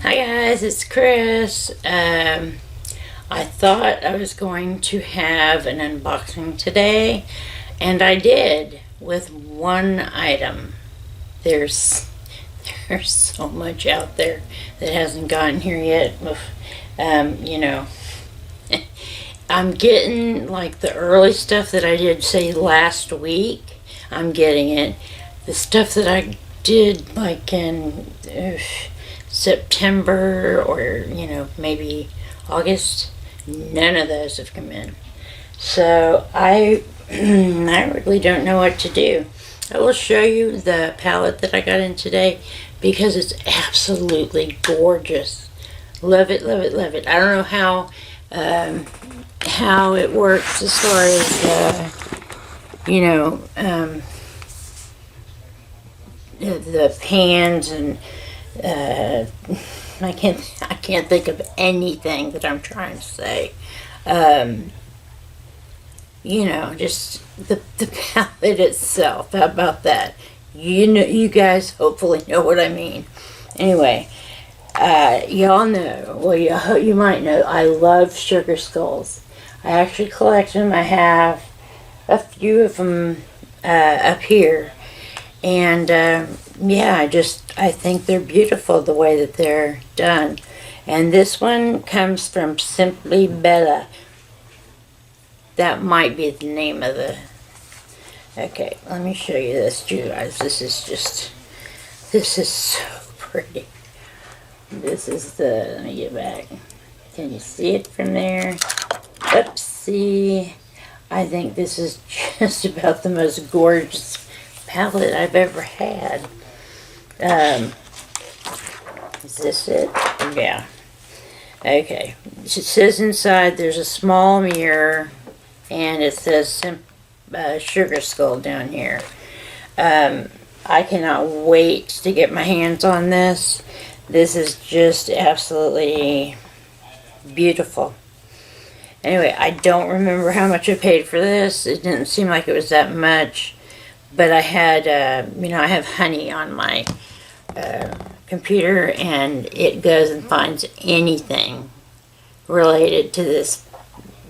Hi guys, it's Chris. I thought I was going to have an unboxing today, and I did with one item. There's so much out there that hasn't gotten here yet. You know, I'm getting like the early stuff that I did say last week. I'm getting it. The stuff that I did like in September or maybe August, none of those have come in. So I really don't know what to do. I will show you the palette that I got in today because it's absolutely gorgeous. Love it, love it, love it. I don't know how it works as far as the pans and I can't think of anything that I'm trying to say. Just the palette itself. How about that? You guys hopefully know what I mean. Anyway, y'all know, well, you might know, I love sugar skulls. I actually collect them. I have a few of them up here. And yeah, I think they're beautiful the way that they're done. And this one comes from Simply Bella. That might be the name of the... Okay, let me show you this, you guys. This is so pretty. This is let me get back. Can you see it from there? Oopsie. I think this is just about the most gorgeous palette I've ever had. Is this it? Yeah. Okay. It says inside there's a small mirror and it says Sugar Skull down here. I cannot wait to get my hands on this. This is just absolutely beautiful. Anyway, I don't remember how much I paid for this. It didn't seem like it was that much. But I had, I have honey on my computer, and it goes and finds anything related to this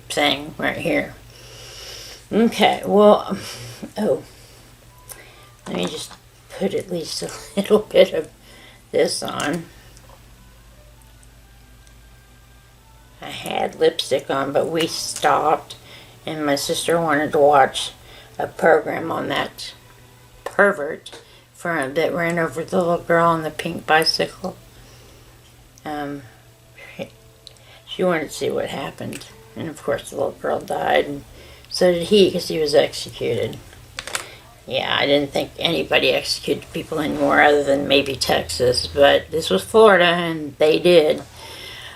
thing right here. Okay, well, let me just put at least a little bit of this on. I had lipstick on, but we stopped, and my sister wanted to watch a program on that pervert that ran over the little girl on the pink bicycle. She wanted to see what happened, and of course the little girl died, and so did he because he was executed. Yeah, I didn't think anybody executed people anymore other than maybe Texas, but this was Florida and they did.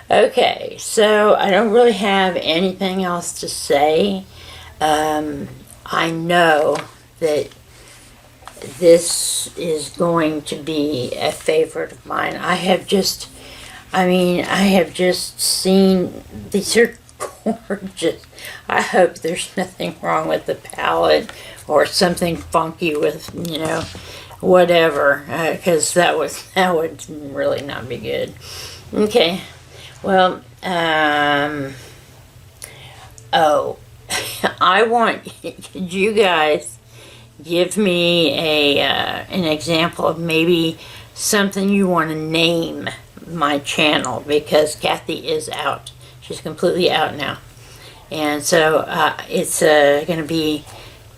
Okay, so I don't really have anything else to say. I know that this is going to be a favorite of mine. I have just seen, these are gorgeous. I hope there's nothing wrong with the palette or something funky with, whatever, because that would really not be good. Okay, well, I want you guys give me an example of maybe something you want to name my channel, because Kathy is out. She's completely out now. And so it's going to be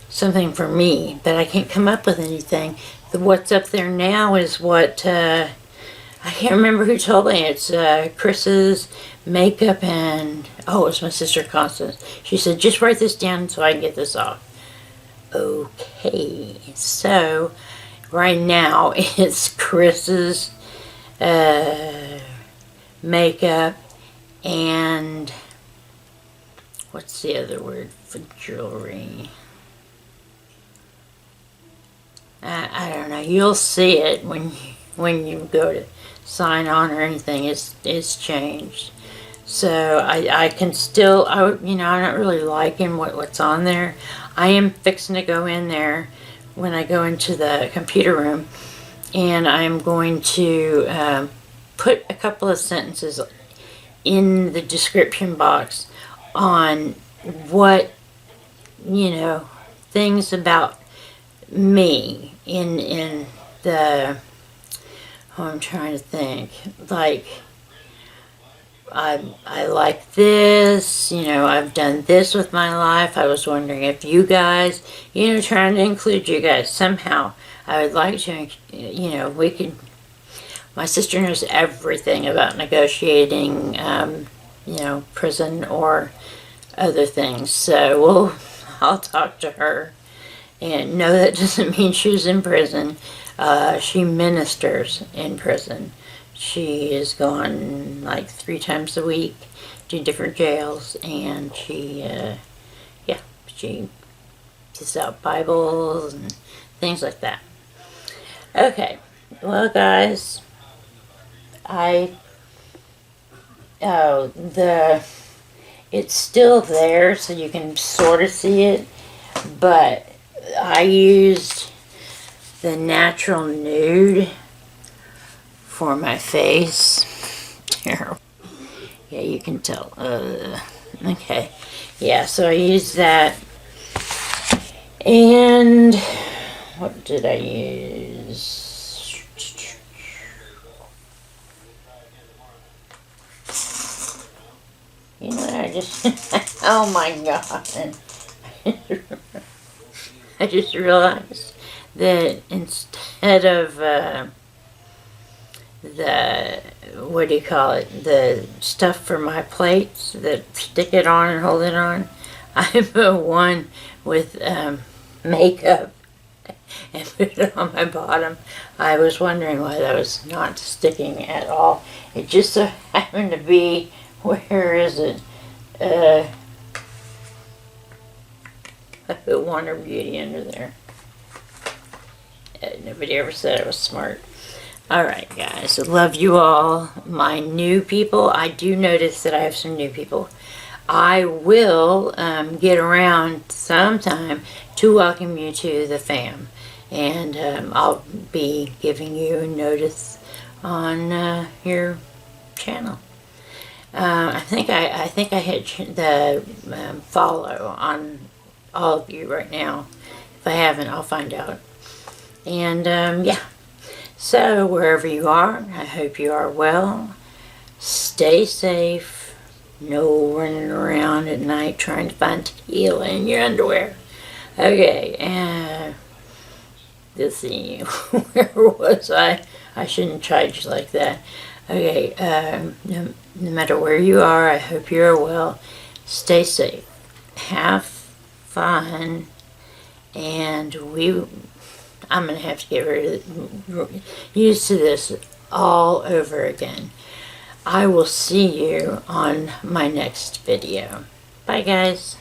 something for me, but I can't come up with anything. What's up there now is what... I can't remember who told me. It's Chris's makeup and... Oh, it's my sister Constance. She said, just write this down so I can get this off. Okay, so right now it's Chris's makeup and... What's the other word for jewelry? I don't know. You'll see it when you go to sign on or anything. It's changed. So I can still, I'm not really liking what's on there. I am fixing to go in there when I go into the computer room, and I'm going to put a couple of sentences in the description box on what, you know, things about me in the, oh, I'm trying to think, like, I like this, you know, I've done this with my life. I was wondering if you guys, you know, trying to include you guys somehow. I would like to, you know, we could, my sister knows everything about negotiating, you know, prison or other things. So I'll talk to her. And no, that doesn't mean she was in prison. She ministers in prison. She is gone like 3 times a week to different jails, and she, yeah, she gives out Bibles and things like that. Okay, well, guys, it's still there, so you can sort of see it, but I used the natural nude for my face. Terrible. Yeah, you can tell. Okay. Yeah, so I used that. And what did I use? You know, I just, oh my God. I just realized that instead of the, what do you call it, the stuff for my plates that stick it on and hold it on, I put one with makeup and put it on my bottom. I was wondering why that was not sticking at all. It just so happened to be, where is it? I put Wonder Beauty under there. Nobody ever said I was smart. Alright, guys, I love you all. My new people, I do notice that I have some new people. I will get around sometime to welcome you to the fam. And I'll be giving you a notice on your channel. I think I hit the follow on all of you right now. If I haven't, I'll find out. And yeah. So, wherever you are, I hope you are well. Stay safe. No running around at night trying to find tequila in your underwear. Okay, and let's see, where was I? I shouldn't charge like that. Okay, no matter where you are, I hope you are well. Stay safe. Have fun. And I'm going to have to get used to this all over again. I will see you on my next video. Bye, guys.